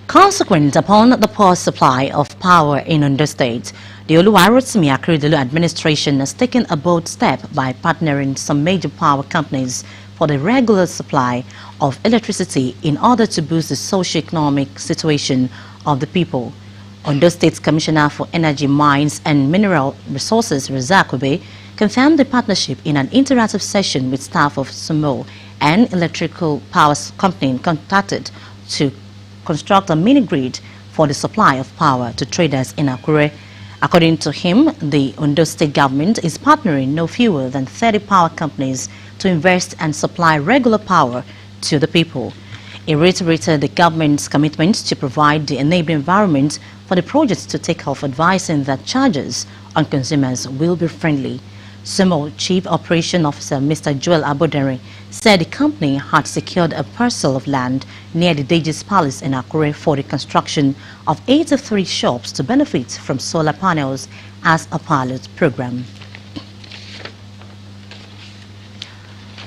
Consequent upon the poor supply of power in Ondo State, the Osrc administration has taken a bold step by partnering some major power companies for the regular supply of electricity in order to boost the socio-economic situation of the people. Ondo State's Commissioner for Energy, Mines and Mineral Resources, Razak, confirmed the partnership in an interactive session with staff of Sumo, an electrical power company contracted to construct a mini-grid for the supply of power to traders in Akure. According to him, the Ondo State government is partnering no fewer than 30 power companies to invest and supply regular power to the people. He reiterated the government's commitment to provide the enabling environment for the projects to take off, advising that charges on consumers will be friendly. Sumo Chief Operation Officer Mr. Joel Abodere said the company had secured a parcel of land near the Deji's Palace in Akure for the construction of 83 shops to benefit from solar panels as a pilot program.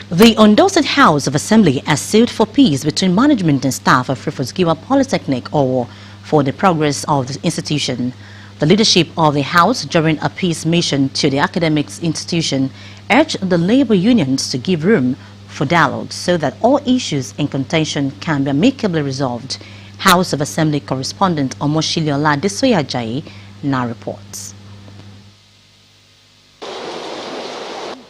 The Ondo State House of Assembly has sued for peace between management and staff of Rufus-Giwa Polytechnic or for the progress of the institution. The leadership of the House, during a peace mission to the academics institution, urged the labor unions to give room for dialogue so that all issues in contention can be amicably resolved. House of Assembly correspondent Omoshiliola Desoyajayi now reports.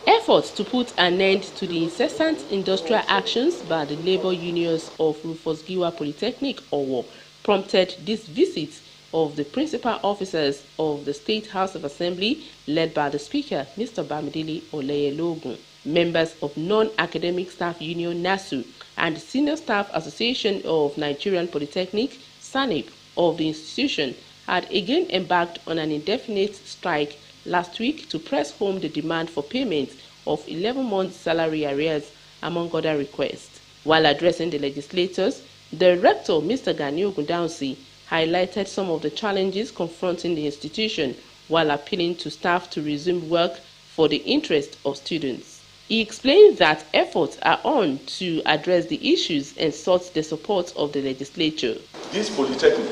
Efforts to put an end to the incessant industrial actions by the labor unions of Rufus-Giwa Polytechnic Owo prompted this visit of the principal officers of the State House of Assembly, led by the Speaker, Mr. Bamidele Oleyelogun, members of Non-Academic Staff Union NASU, and the Senior Staff Association of Nigerian Polytechnic, SANIP, of the institution, had again embarked on an indefinite strike last week to press home the demand for payment of 11 months' salary arrears, among other requests. While addressing the legislators, the rector, Mr. Ganiu Ogundaunsi, highlighted some of the challenges confronting the institution while appealing to staff to resume work for the interest of students. He explained that efforts are on to address the issues and sought the support of the legislature. This polytechnic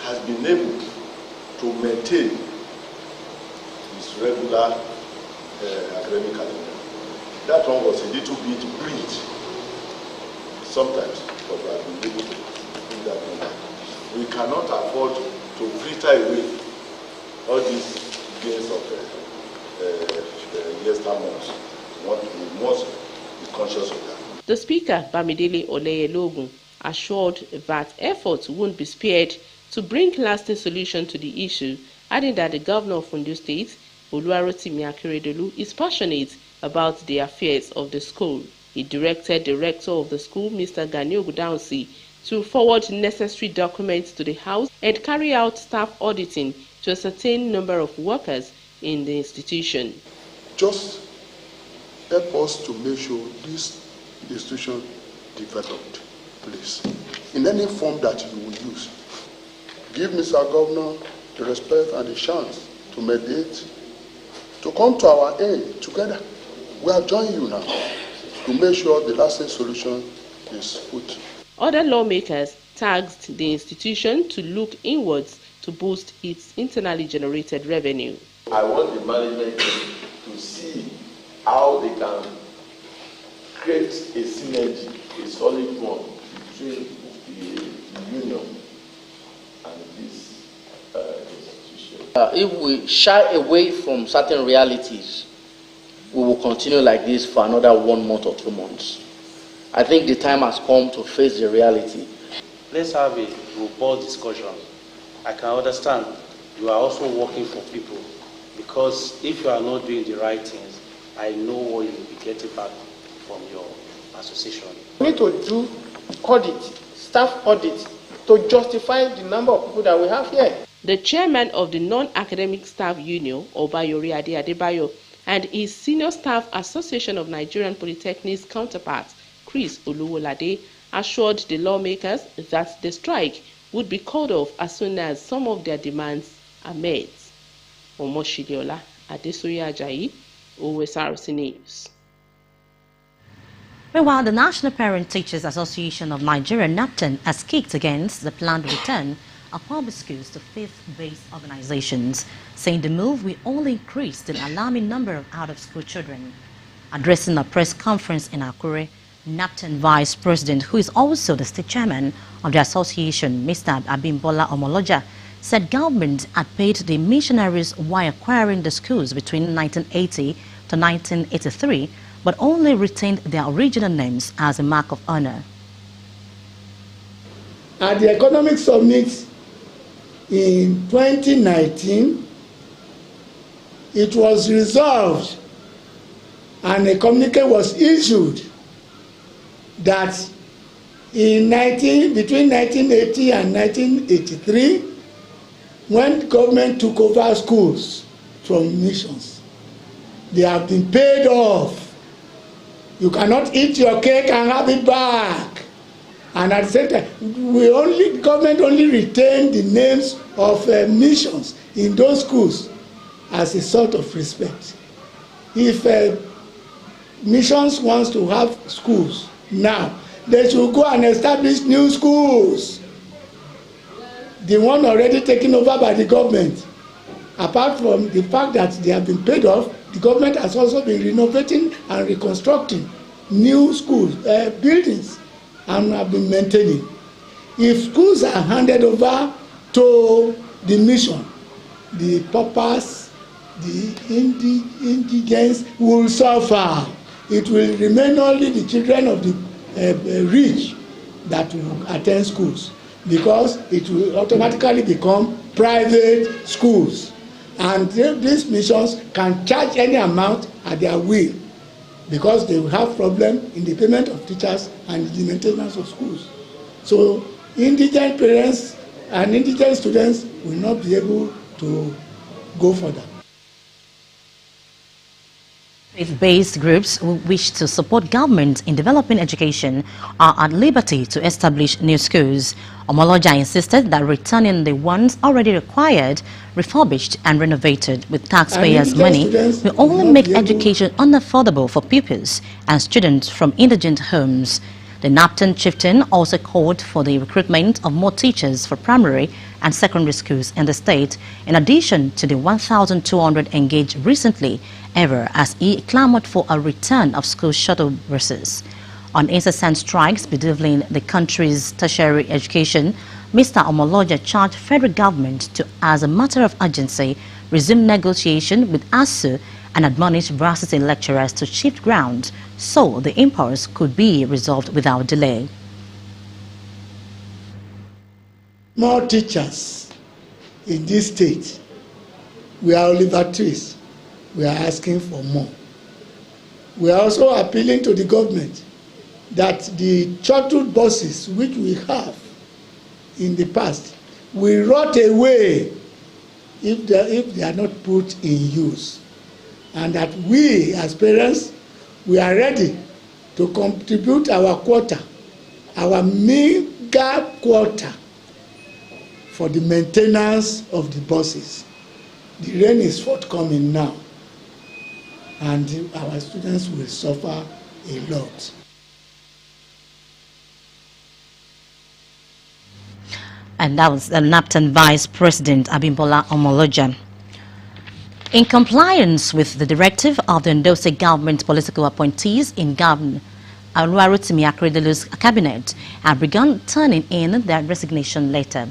has been able to maintain its regular academic calendar. That one was a little bit bleed sometimes, but we have been able to bring that one. We cannot afford to fritter away all these gains of yesterday months. We must be conscious of that. The Speaker, Bamidele Oleyelogun, assured that efforts won't be spared to bring lasting solution to the issue, adding that the Governor of Ondo State, Oluwarotimi Akeredolu, is passionate about the affairs of the school. He directed the rector of the school, Mr. Ganiu Ogundaunsi, to forward necessary documents to the House and carry out staff auditing to a certain number of workers in the institution. Just help us to make sure this institution developed, please, in any form that you will use. Give Mr. Governor the respect and the chance to mediate, to come to our aid together. We are joining you now to make sure the lasting solution is put. Other lawmakers tasked the institution to look inwards to boost its internally generated revenue. I want the management to see how they can create a synergy, a solid one between the union and this institution. If we shy away from certain realities, we will continue like this for another 1 month or 2 months. I think the time has come to face the reality. Let's have a robust discussion. I can understand you are also working for people, because if you are not doing the right things, I know what you will be getting back from your association. We need to do audit, staff audit, to justify the number of people that we have here. The chairman of the Non-Academic Staff Union, Obayori Adebayo, and his Senior Staff Association of Nigerian Polytechnics counterpart, Chris Oluwolade, assured the lawmakers that the strike would be called off as soon as some of their demands are met. Omoshiliola Desoyajayi, Osrc News. Meanwhile, the National Parent Teachers Association of Nigeria, NAPTEN, has kicked against the planned return of public schools to faith-based organizations, saying the move will only increase the alarming number of out-of-school children. Addressing a press conference in Akure, NAPTEN Vice President, who is also the state chairman of the association, Mr. Abimbola Omoloja, said government had paid the missionaries while acquiring the schools between 1980 to 1983, but only retained their original names as a mark of honor. At the Economic Summit in 2019, it was resolved and a communique was issued that between 1980 and 1983, when government took over schools from missions, they have been paid off. You cannot eat your cake and have it back. And at the same time, government only retained the names of missions in those schools as a sort of respect. If missions wants to have schools now, they should go and establish new schools. The one already taken over by the government, apart from the fact that they have been paid off, the government has also been renovating and reconstructing new schools, buildings, and have been maintaining. If schools are handed over to the mission, the paupers, the indigents will suffer. It will remain only the children of the rich that will attend schools, because it will automatically become private schools. And these missions can charge any amount at their will, because they will have problem in the payment of teachers and the maintenance of schools. So indigent parents and indigent students will not be able to go further. Faith-based groups who wish to support government in developing education are at liberty to establish new schools. Omoloja insisted that returning the ones already acquired, refurbished and renovated with taxpayers' money will only make education unaffordable for pupils and students from indigent homes. The NAPTEN chieftain also called for the recruitment of more teachers for primary and secondary schools in the state, in addition to the 1,200 engaged recently, ever as he clamored for a return of school shuttle buses. On incessant strikes bedeviling the country's tertiary education, Mr. Omoloja charged federal government to, as a matter of urgency, resume negotiation with ASU and admonish varsity lecturers to shift ground so the impasse could be resolved without delay. More teachers in this state. We are Oliver Twist. We are asking for more. We are also appealing to the government that the shuttle buses which we have in the past will rot away if they are not put in use, and that we as parents, we are ready to contribute our quota, our meager quota, for the maintenance of the buses. The rain is forthcoming now, and our students will suffer a lot. And that was the NAPTEN Vice President Abimbola Omoloja. In compliance with the directive of the Ondo State government, political appointees in Governor Oluwarotimi Akeredelu's cabinet have begun turning in their resignation letter.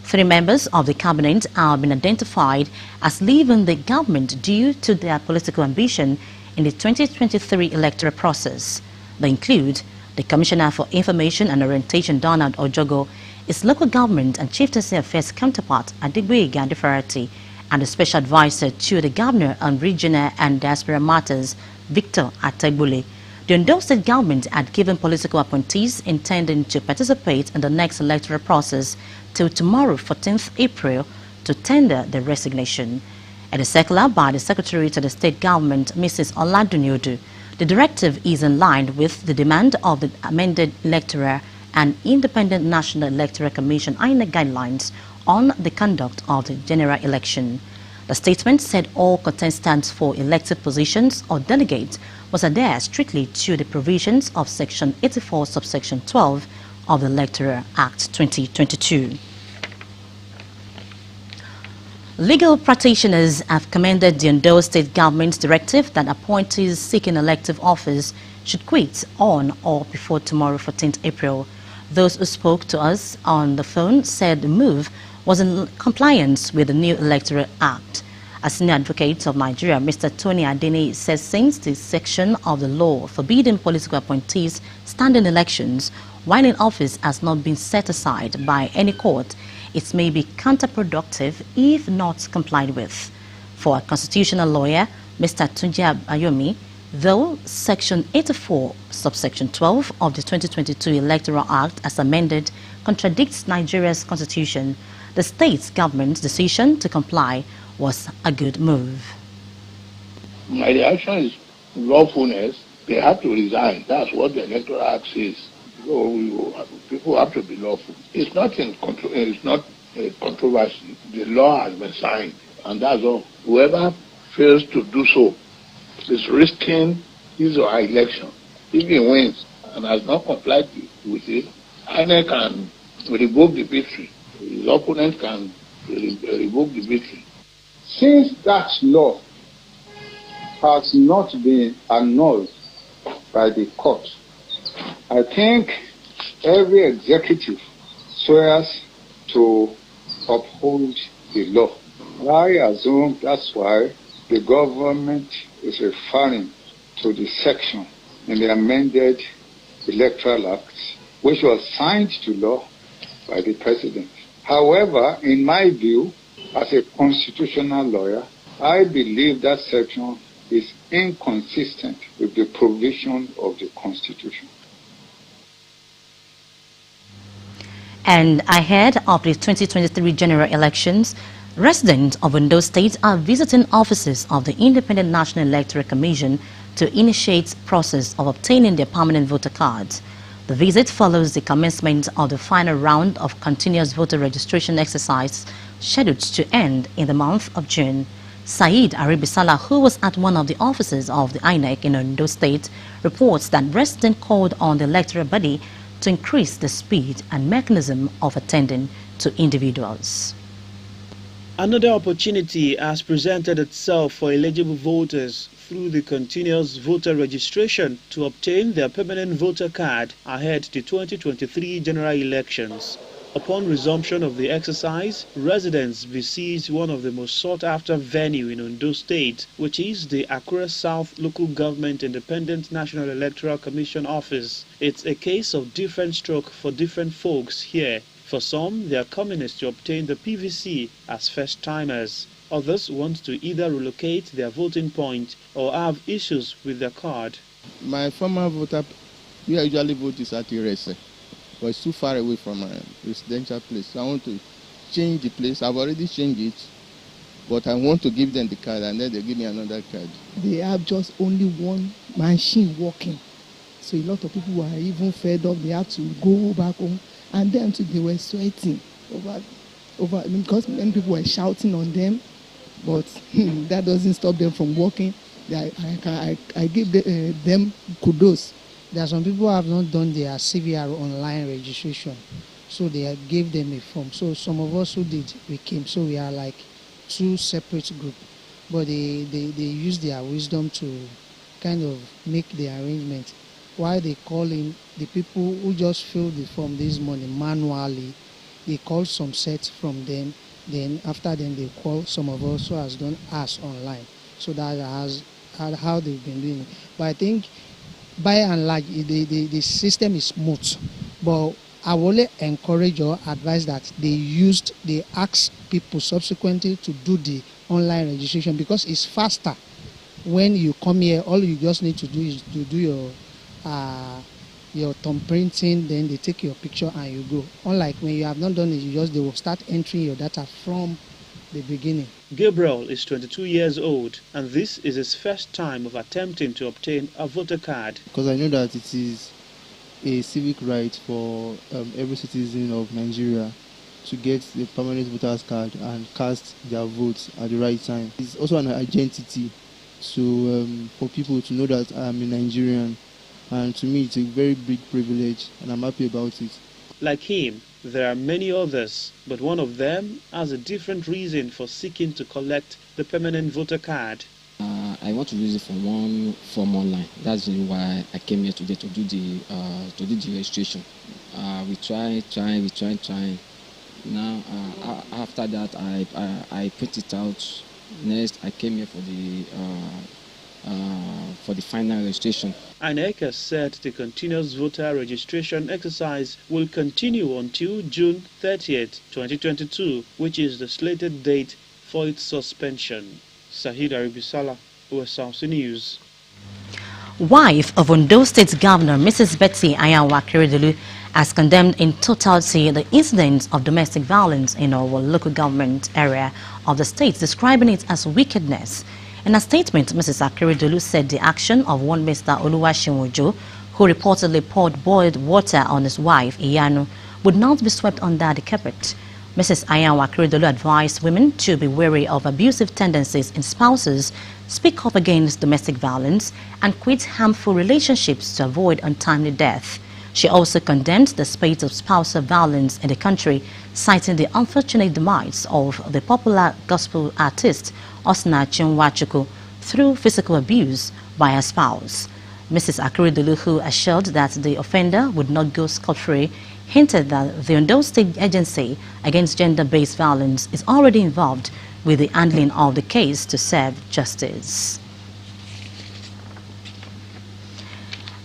3 members of the cabinet have been identified as leaving the government due to their political ambition in the 2023 electoral process. They include the Commissioner for Information and Orientation, Donald Ojogo, its local government and chieftaincy affairs counterpart, Adigboyega Adefarati, and the special advisor to the governor on regional and diaspora matters, Victor Ataibule. The Ondo State government had given political appointees intending to participate in the next electoral process till tomorrow, 14th April, to tender their resignation. At a circular by the Secretary to the State Government, Mrs. Oladunyodu, the directive is in line with the demand of the amended Electoral and Independent National Electoral Commission INEC guidelines on the conduct of the general election. The statement said all contestants for elected positions or delegates must adhere strictly to the provisions of Section 84, subsection 12 of the Electoral Act 2022. Legal practitioners have commended the Ondo State government's directive that appointees seeking elective office should quit on or before tomorrow, 14th April. Those who spoke to us on the phone said the move was in compliance with the new Electoral Act. A senior advocate of Nigeria, Mr. Tony Adeni, says since the section of the law forbidding political appointees standing elections while in office has not been set aside by any court, it may be counterproductive if not complied with. For a constitutional lawyer, Mr. Tunji Ayomi, though Section 84, subsection 12 of the 2022 Electoral Act as amended contradicts Nigeria's constitution, the state government's decision to comply was a good move. My reaction is lawfulness. They have to resign. That's what the Electoral Act says. So people have to be lawful. It's not a controversy. The law has been signed, and that's all. Whoever fails to do so is risking his or her election. If he wins and has not complied with it, INEC can revoke the victory. His opponent can revoke the victory. Since that law has not been annulled by the court, I think every executive swears to uphold the law. I assume that's why the government is referring to the section in the amended Electoral Act, which was signed to law by the President. However, in my view, as a constitutional lawyer, I believe that section is inconsistent with the provision of the Constitution. And ahead of the 2023 general elections, residents of Ondo State are visiting offices of the Independent National Electoral Commission to initiate process of obtaining their permanent voter cards. The visit follows the commencement of the final round of continuous voter registration exercise scheduled to end in the month of June. Saeed Aribisala, who was at one of the offices of the INEC in Ondo State, reports that residents called on the electoral body to increase the speed and mechanism of attending to individuals. Another opportunity has presented itself for eligible voters through the continuous voter registration to obtain their permanent voter card ahead of the 2023 general elections. Upon resumption of the exercise, residents besieged one of the most sought-after venues in Ondo State, which is the Akure South Local Government Independent National Electoral Commission office. It's a case of different stroke for different folks here. For some, their coming is to obtain the PVC as first-timers. Others want to either relocate their voting point or have issues with their card. My former voter, we usually vote is at Osrc, but it's too far away from my residential place. So I want to change the place. I've already changed it, but I want to give them the card and then they give me another card. They have just only one machine working. So a lot of people were even fed up. They had to go back home, and then they were sweating over because many people were shouting on them. But that doesn't stop them from working. I give them kudos. There are some people who have not done their CVR online registration, so they gave them a form. So some of us who did, we came. So we are like two separate groups, but they use their wisdom to kind of make the arrangement. While they call in the people who just filled the form this morning manually, they call some sets from them. Then after them they call some of us who has done us online. So that has how they've been doing it. But I think by and large the system is smooth. But I will encourage or advise that they ask people subsequently to do the online registration, because it's faster. When you come here, all you just need to do is to do your thumb printing, then they take your picture and you go. Unlike when you have not done it, they will start entering your data from the beginning. Gabriel is 22 years old, and this is his first time of attempting to obtain a voter card. Because I know that it is a civic right for every citizen of Nigeria to get the permanent voter's card and cast their votes at the right time. It's also an identity So for people to know that I'm a Nigerian, and to me it's a very big privilege, and I'm happy about it. Like him, there are many others, but one of them has a different reason for seeking to collect the permanent voter card. I want to use it for one form online. That's why I came here today to do the registration. We try. Now after that, I put it out. Next, I came here for the final registration. INEC has said the continuous voter registration exercise will continue until June 30th, 2022, which is the slated date for its suspension. Sahid Aribisala, Osrc News. Wife of Ondo State Governor Mrs. Betsy Ayawa Akeredolu has condemned in totality the incidents of domestic violence in our local government area of the state, describing it as wickedness. In a statement, Mrs. Akeredolu said the action of one Mr. Oluwashinwojo, who reportedly poured boiled water on his wife, Iyanu, would not be swept under the carpet. Mrs. Ayawa Akeredolu advised women to be wary of abusive tendencies in spouses, speak up against domestic violence, and quit harmful relationships to avoid untimely death. She also condemned the spate of spousal violence in the country, citing the unfortunate demise of the popular gospel artist Osrc through physical abuse by her spouse. Mrs. Akeredolu, who assured that the offender would not go scot-free, hinted that the Ondo State Agency Against Gender-Based Violence is already involved with the handling of the case to serve justice.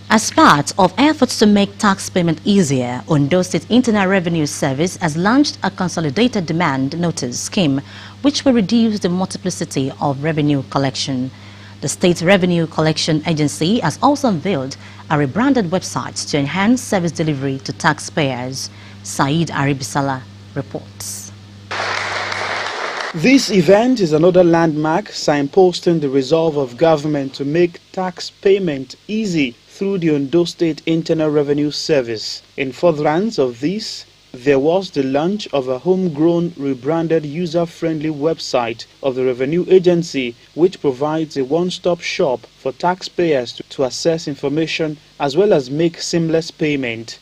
As part of efforts to make tax payment easier, Ondo State Internal Revenue Service has launched a consolidated demand notice scheme which will reduce the multiplicity of revenue collection. The State Revenue Collection Agency has also unveiled a rebranded website to enhance service delivery to taxpayers. Saeed Aribisala reports. This event is another landmark signposting the resolve of government to make tax payment easy through the Ondo State Internal Revenue Service. In furtherance of this, there was the launch of a homegrown, rebranded, user-friendly website of the Revenue Agency, which provides a one-stop shop for taxpayers to access information as well as make seamless payment.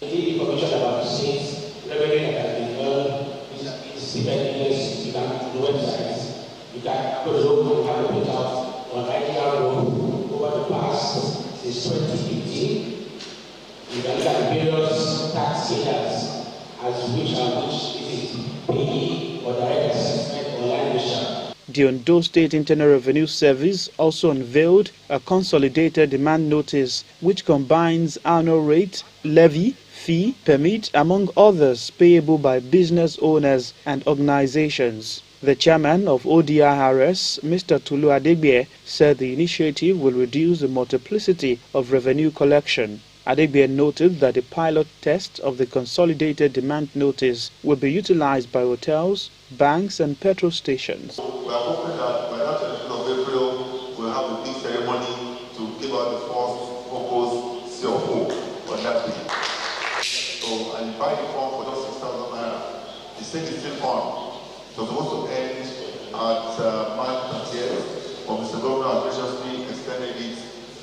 The Ondo State Internal Revenue Service also unveiled a consolidated demand notice which combines annual rate, levy, fee, permit, among others payable by business owners and organizations. The chairman of ODRS, Mr. Tulu Adegbie, said the initiative will reduce the multiplicity of revenue collection. Adegbie noted that the pilot test of the consolidated demand notice will be utilized by hotels, banks and petrol stations. We are hoping that by that 13th of April, we'll have a big ceremony to give out the first purpose seal of hope on that day. So I buy the form for just 6,000 naira. The same is still on. It was supposed to end at March 30th, but Mr. Governor has graciously extended it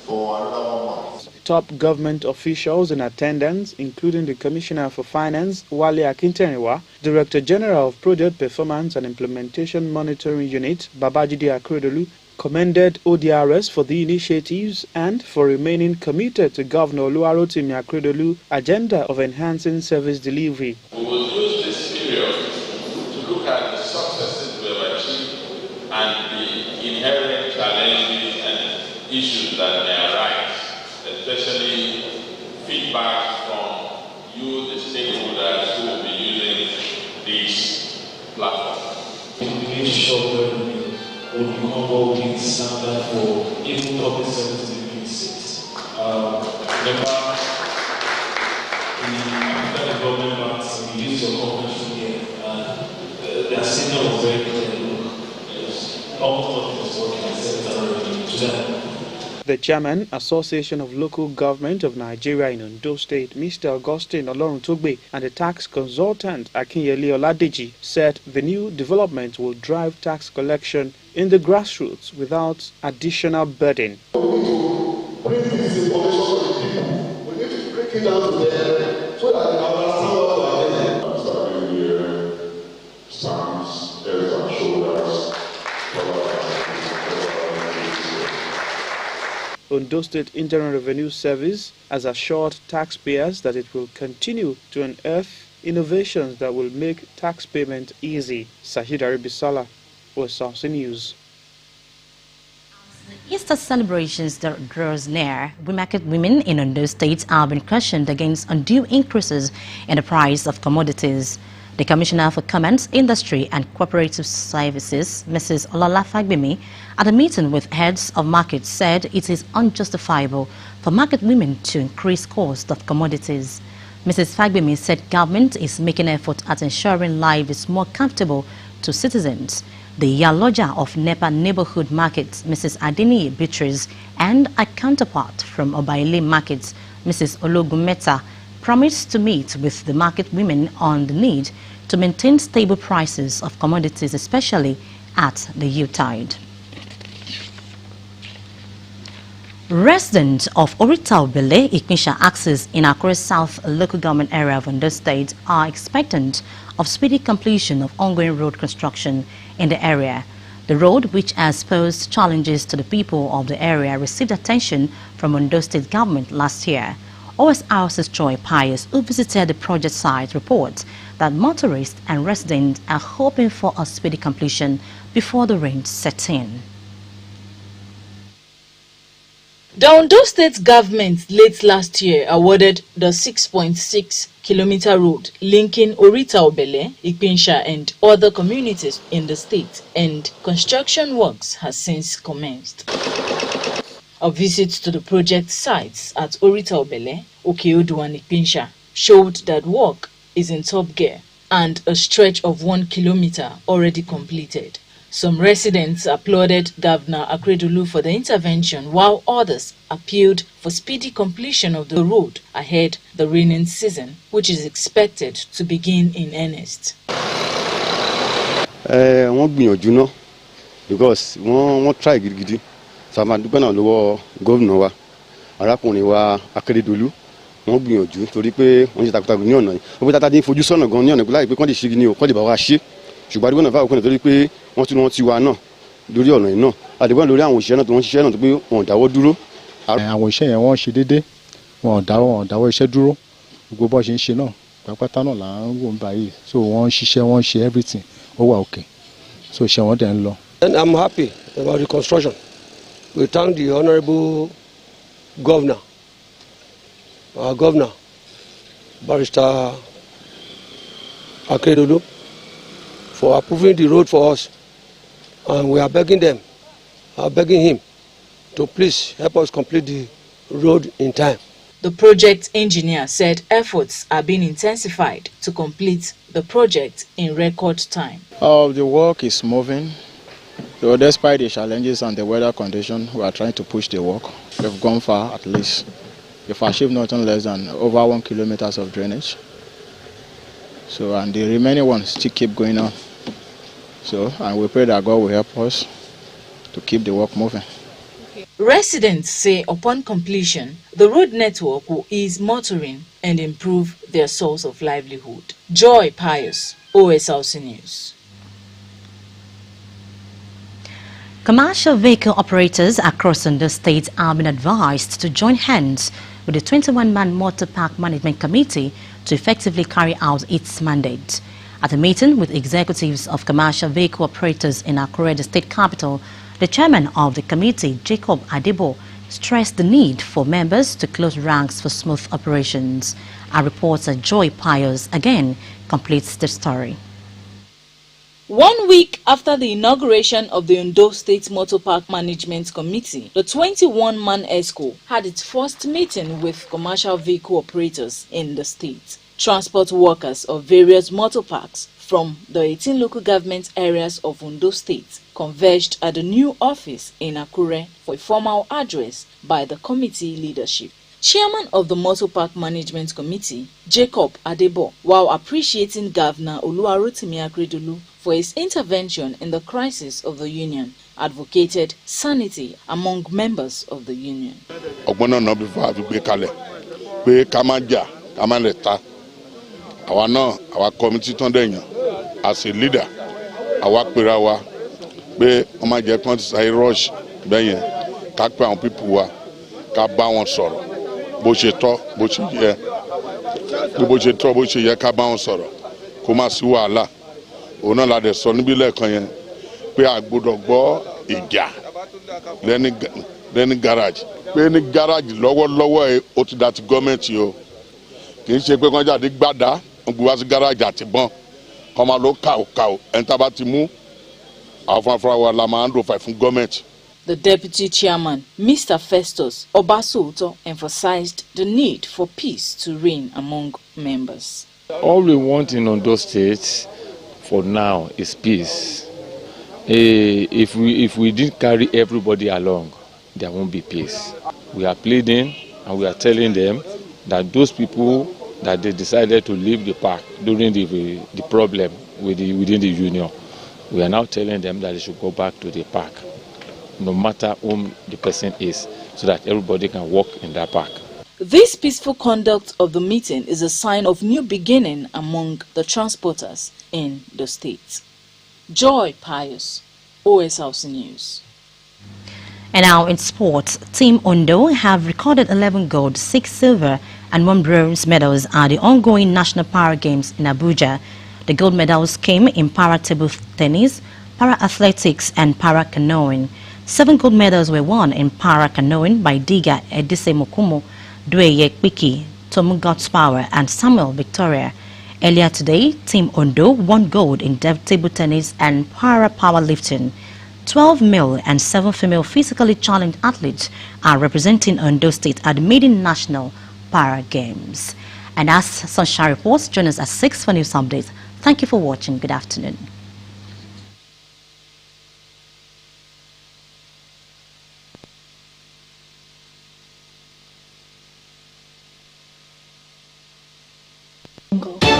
for another 1 month. Top government officials in attendance, including the Commissioner for Finance, Wale Akintenwa, Director General of Project Performance and Implementation Monitoring Unit, Babajide Akeredolu, commended ODRS for the initiatives and for remaining committed to Governor Oluwarotimi Akeredolu's agenda of enhancing service delivery. We will use this period to look at the successes we have achieved and the inherent challenges and issues that may arise, especially feedback from you, the stakeholders who will be using this platform. We will become what we standard for even public service delivery six. Remember, after the government acts, we use your conference here, and the signal was very clear. All of us working and set to them. The chairman, Association of Local Government of Nigeria in Ondo State, Mr. Augustine Oloruntogbe, and the tax consultant Akinyele Oladeji said the new development will drive tax collection in the grassroots without additional burden. Bring this information to the people. We need to break it down to them so that they can understand what we are doing. Starting here, stands, heads and shoulders. Ondo State Internal Revenue Service has assured taxpayers that it will continue to unearth innovations that will make tax payment easy. Sahid Aribisala, Osrc News. Easter celebrations that draws near, market women in Ondo State have been cautioned against undue increases in the price of commodities. The Commissioner for Commerce, Industry and Cooperative Services, Mrs. Olola Fagbemi, at a meeting with heads of markets said it is unjustifiable for market women to increase cost of commodities. Mrs. Fagbemi said government is making effort at ensuring life is more comfortable to citizens. The Yaloja of Nepa neighborhood markets, Mrs. Adini Beatrice, and a counterpart from Obaile markets, Mrs. Ologumeta, promised to meet with the market women on the need to maintain stable prices of commodities, especially at the Yuletide. Residents of Orita-Obele, Ikinsha Axis in Akure South local government area of Ondo State are expectant of speedy completion of ongoing road construction in the area. The road, which has posed challenges to the people of the area, received attention from Ondo State government last year. Osrc's Joy Pius, who visited the project site, reports that motorists and residents are hoping for a speedy completion before the rain sets in. The Ondo State government late last year awarded the 6.6-kilometer road linking Orita-Obele, Ikinsha and other communities in the state, and construction works has since commenced. A visit to the project sites at Orita-Obele, Okeodu and Ikinsha showed that work is in top gear and a stretch of 1 kilometer already completed. Some residents applauded Governor Akredolu for the intervention, while others appealed for speedy completion of the road ahead the rainy season, which is expected to begin in earnest. Wọ́n gbìyànjú náà because wọ́n try gidigidi. So I'm dúpẹ́ náà lọ́wọ́ gómìnà wa arákùnrin wa Akérèdọ́lù wọ́n gbìyànjú torí pé wọ́n ṣe takuntakun ní ọ̀nà yìí wọ́n fi tata dín fojú sọ́nà gan ní ọ̀nà ìpínlẹ̀ pé kọ́n lè ṣe gini o kọ́n lè bá wa ṣe ṣùgbọ́n àdúgbò náà fáwọn òkúnà torí pé wọ́n ti wá náà lórí ọ̀nà yìí náà àdúgbò lórí àwọn òṣìṣẹ́ náà tó wọ́n ṣiṣẹ́ náà tó pé wọ́n dáwọ́ dúró. Àwọn iṣẹ́ yẹn wọ́n ṣe déédé wọ́n dáwọ́ iṣẹ́ dúró gbogbo bó ṣe ń ṣe náà pápátá náà là ń wò ń báyìí so wọ́n ṣiṣẹ́ wọ́n ṣe everything ó wà okay so iṣẹ́ wọn dẹ̀ ń lọ. And I'm happy about the construction. We thank the Honorable Governor, our Governor, Barrister Akredolu, for approving the road for us. And we are begging him to please help us complete the road in time. The project engineer said efforts are being intensified to complete the project in record time. The work is moving. So despite the challenges and the weather condition, we are trying to push the work. We've gone far at least. We've achieved nothing less than over 1 kilometer of drainage. So, and the remaining ones still keep going on. So, and we pray that God will help us to keep the work moving. Residents say upon completion, the road network will ease motoring and improve their source of livelihood. Joy Pius, Osrc News. Commercial vehicle operators across the state have been advised to join hands with the 21-man Motor Park Management Committee to effectively carry out its mandate. At a meeting with executives of commercial vehicle operators in Akure, the state capital, the chairman of the committee, Jacob Adebo, stressed the need for members to close ranks for smooth operations. Our reporter Joy Pius again completes the story. 1 week after the inauguration of the Ondo State Motor Park Management Committee, the 21-man ESCO had its first meeting with commercial vehicle operators in the state. Transport workers of various motor parks from the 18 local government areas of Ondo State converged at the new office in Akure for a formal address by the committee leadership. Chairman of the Motor Park Management Committee, Jacob Adebo, while appreciating Governor Oluwarotimi Akeredolu for his intervention in the crisis of the union, advocated sanity among members of the union. Our committee as a leader, our pirawa, be rush, people bó ṣe tọ́ bó ṣe yẹ bó ṣe tọ́ bó ṣe yẹ ká bá wọn sọ̀rọ̀ kó má sí wàhálà òun náà la dẹ̀ sọ níbí lẹ́ẹ̀kan yẹn pé a gbọ́dọ̀ gbọ́ ìjà lẹ́ni garage pé ní garage lọ́wọ́lọ́wọ́ ẹ̀ ó ti dà ti gọ́ọ̀mẹ̀ntì o kì í ṣe pé kán jáde gbádà ń gbé wá sí garage àti bọ́n kọ́ máa ló kàó ẹni tá a bá ti mú àwọn fúnra wa la máa ń dò fà fún gọ́ọ̀mẹ̀ntì. The deputy chairman, Mr. Festus Obasoto, emphasized the need for peace to reign among members. All we want in Ondo State for now is peace. If we didn't carry everybody along, there won't be peace. We are pleading and we are telling them that those people that they decided to leave the park during the problem within the union, we are now telling them that they should go back to the park, no matter whom the person is, so that everybody can walk in that park. This peaceful conduct of the meeting is a sign of new beginning among the transporters in the state. Joy Pius, OSRC News. And now in sports, Team Ondo have recorded 11 gold, 6 silver and 1 bronze medals at the ongoing National Para Games in Abuja. The gold medals came in para-table tennis, para-athletics and para-canoeing. 7 gold medals were won in para-canoeing by Diga Edise Mokumo, Dweye Kpiki, Tomu God's Power and Samuel Victoria. Earlier today, Team Ondo won gold in table tennis and para-powerlifting. 12 male and 7 female physically challenged athletes are representing Ondo State at the maiden National Para Games. And as Sunshine reports, join us at 6 for news updates. Thank you for watching. Good afternoon. Go.